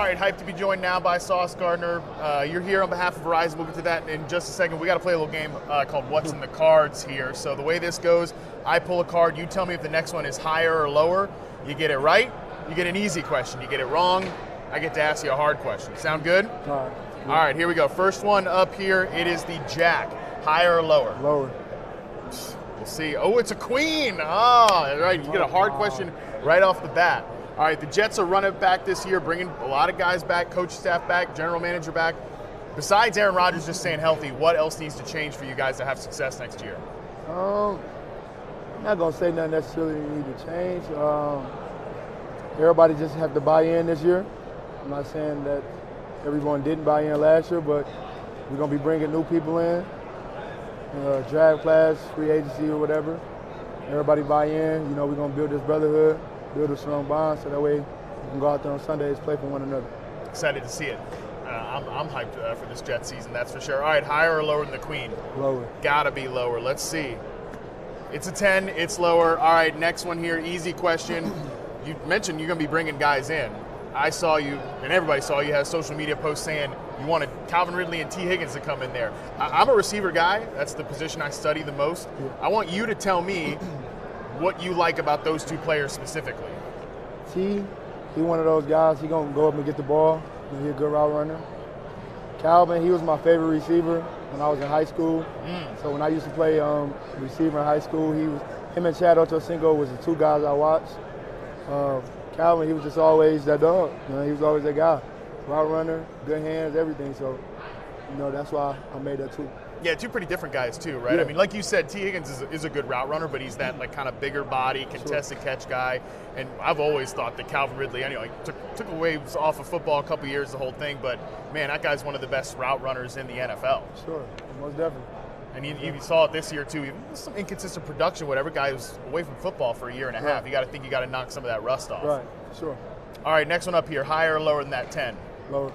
right, hyped to be joined now by Sauce Gardner. You're here on behalf of Verizon. We'll get to that in just a second. We got to play a little game called What's in the Cards here. So the way this goes, I pull a card. You tell me if the next one is higher or lower. You get it right, you get an easy question. You get it wrong, I get to ask you a hard question. Sound good? All right, here we go. First one up here, it is the Jack. Higher or lower? Lower. We'll see. Oh, it's a queen. All right, you get a hard question right off the bat. All right, the Jets are running back this year, bringing a lot of guys back, coach staff back, general manager back. Besides Aaron Rodgers just staying healthy, what else needs to change for you guys to have success next year? I'm not going to say nothing necessarily need to change. Everybody just have to buy in this year. I'm not saying that everyone didn't buy in last year, but we're going to be bringing new people in, draft class, free agency or whatever. Everybody buy in. You know, we're going to build this brotherhood, build a strong bond, so that way we can go out there on Sundays, play for one another. Excited to see it. I'm hyped for this Jets season, that's for sure. All right, higher or lower than the Queen? Lower. Gotta be lower. Let's see. It's a 10, it's lower. All right, next one here, easy question. You mentioned you're going to be bringing guys in. I saw you, and everybody saw you, had a social media post saying you wanted Calvin Ridley and T. Higgins to come in there. I'm a receiver guy. That's the position I study the most. Yeah. I want you to tell me what you like about those two players specifically. T, he one of those guys, he going to go up and get the ball. He's a good route runner. Calvin, he was my favorite receiver when I was in high school. So when I used to play receiver in high school, him and Chad Ochocinco was the two guys I watched. Calvin, he was just always that dog. You know, he was always that guy. Route runner, good hands, everything. So, you know, that's why I made that too. Yeah, two pretty different guys too, right? Yeah. I mean, like you said, T. Higgins is a good route runner, but he's that like kind of bigger body, contested catch guy. And I've always thought that Calvin Ridley, anyway, took away off of football a couple years, the whole thing. But man, that guy's one of the best route runners in the NFL. Sure, most definitely. And you saw it this year too. Even some inconsistent production, whatever. Guy was away from football for a year and a half. You got to think you got to knock some of that rust off. Right, sure. All right, next one up here. Higher or lower than that 10? Lower.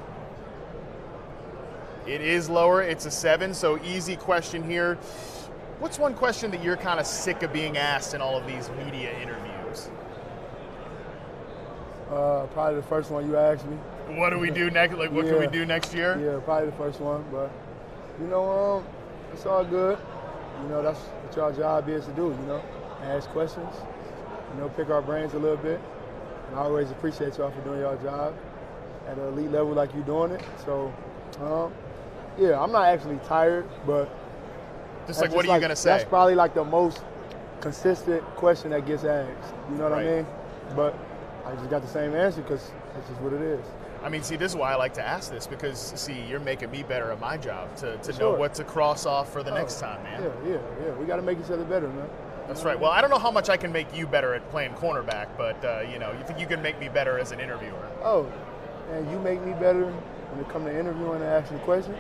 It is lower. It's a 7. So easy question here. What's one question that you're kind of sick of being asked in all of these media interviews? Probably the first one you asked me. What do we do next? Like, what can we do next year? Yeah, probably the first one. But you know, it's all good. You know, that's what your job is to do. You know, ask questions. You know, pick our brains a little bit. And I always appreciate y'all for doing your job at an elite level like you're doing it. So, yeah, I'm not actually tired, but just like, what are you gonna say? That's probably like the most consistent question that gets asked. You know what I mean? But I just got the same answer because that's just what it is. I mean, see, this is why I like to ask this, because, see, you're making me better at my job to Sure. know what to cross off for the next time, man. Yeah. We got to make each other better, man. That's right. Well, I don't know how much I can make you better at playing cornerback, but, you know, you think you can make me better as an interviewer? Oh, and you make me better when it comes to interviewing and asking questions,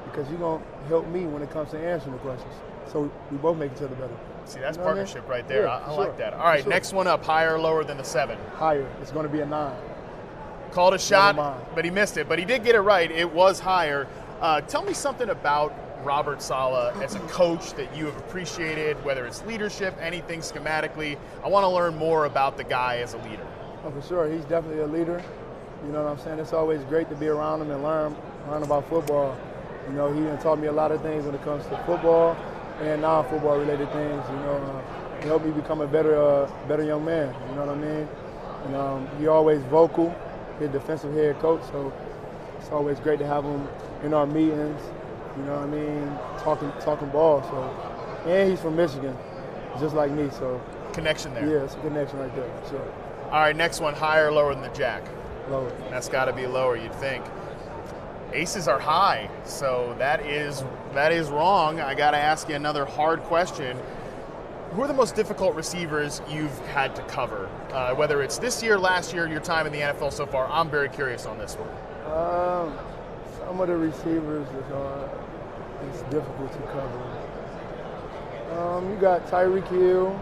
because you're going to help me when it comes to answering the questions. So we both make each other better. See, that's You know partnership right there. Yeah, I sure. like that. All right, Sure. next one up, higher or lower than the 7? Higher. It's going to be a 9. Called a shot, Never mind. but he missed it. But he did get it right. It was higher. Tell me something about Robert Saleh as a coach that you have appreciated, whether it's leadership, anything schematically. I want to learn more about the guy as a leader. Oh, for sure. He's definitely a leader. You know what I'm saying? It's always great to be around him and learn about football. You know, he done taught me a lot of things when it comes to football and non-football related things. You know, he helped me become a better young man. You know what I mean? And he always vocal. He's a defensive head coach, so it's always great to have him in our meetings. You know what I mean? Talking ball. So, and he's from Michigan, just like me. So Connection there. yeah, it's a connection right there. Sure. All right, next one, higher or lower than the Jack? Lower. That's got to be lower, you'd think. Aces are high, so that is wrong. I got to ask you another hard question. Who are the most difficult receivers you've had to cover? Whether it's this year, last year, your time in the NFL so far, I'm very curious on this one. Some of the receivers it's difficult to cover. You got Tyreek Hill,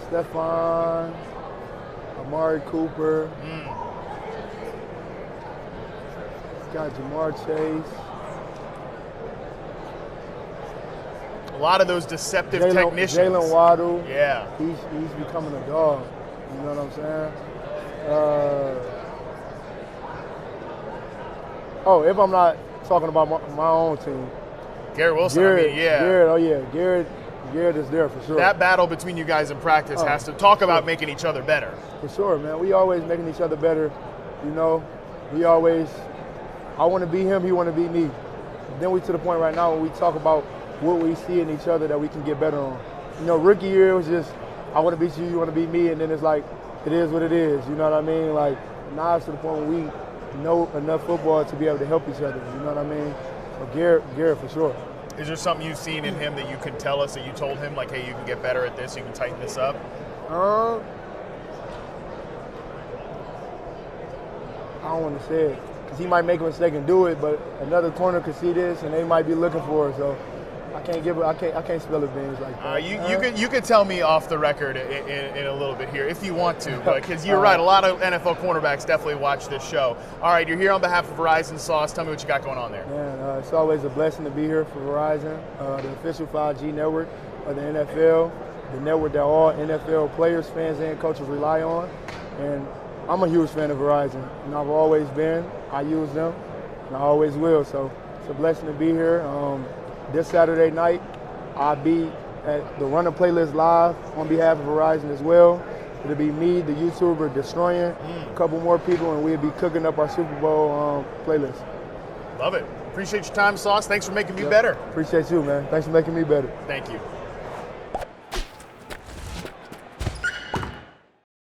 Stephon, Amari Cooper. Got Jamar Chase. A lot of those deceptive technicians. Jalen Waddle. Yeah. He's becoming a dog. You know what I'm saying? Oh, if I'm not talking about my own team. Garett Wilson, Garett, yeah. Garett is there for sure. That battle between you guys in practice has to talk about making each other better. For sure, man. We always making each other better. You know, I want to be him, he want to be me. Then we to the point right now when we talk about what we see in each other that we can get better on. You know, rookie year, it was just, I want to beat you, you want to beat me, and then it's like, it is what it is, you know what I mean? Like, now it's to the point where we know enough football to be able to help each other, you know what I mean? So Garett for sure. Is there something you've seen in him that you can tell us, that you told him, like, hey, you can get better at this, you can tighten this up? I don't want to say it, because he might make a mistake and do it, but another corner could see this and they might be looking for it, so I can't spill the beans like that. You can tell me off the record in a little bit here if you want to, because you're right. A lot of NFL cornerbacks definitely watch this show. All right, you're here on behalf of Verizon. Sauce, tell me what you got going on there. Man, it's always a blessing to be here for Verizon, the official 5G network of the NFL, the network that all NFL players, fans, and coaches rely on. And I'm a huge fan of Verizon, and I've always been. I use them, and I always will. So it's a blessing to be here. This Saturday night, I'll be at the Runner Playlist Live on behalf of Verizon as well. It'll be me, the YouTuber, Destroying, a couple more people, and we'll be cooking up our Super Bowl playlist. Love it. Appreciate your time, Sauce. Thanks for making me better. Appreciate you, man. Thanks for making me better. Thank you.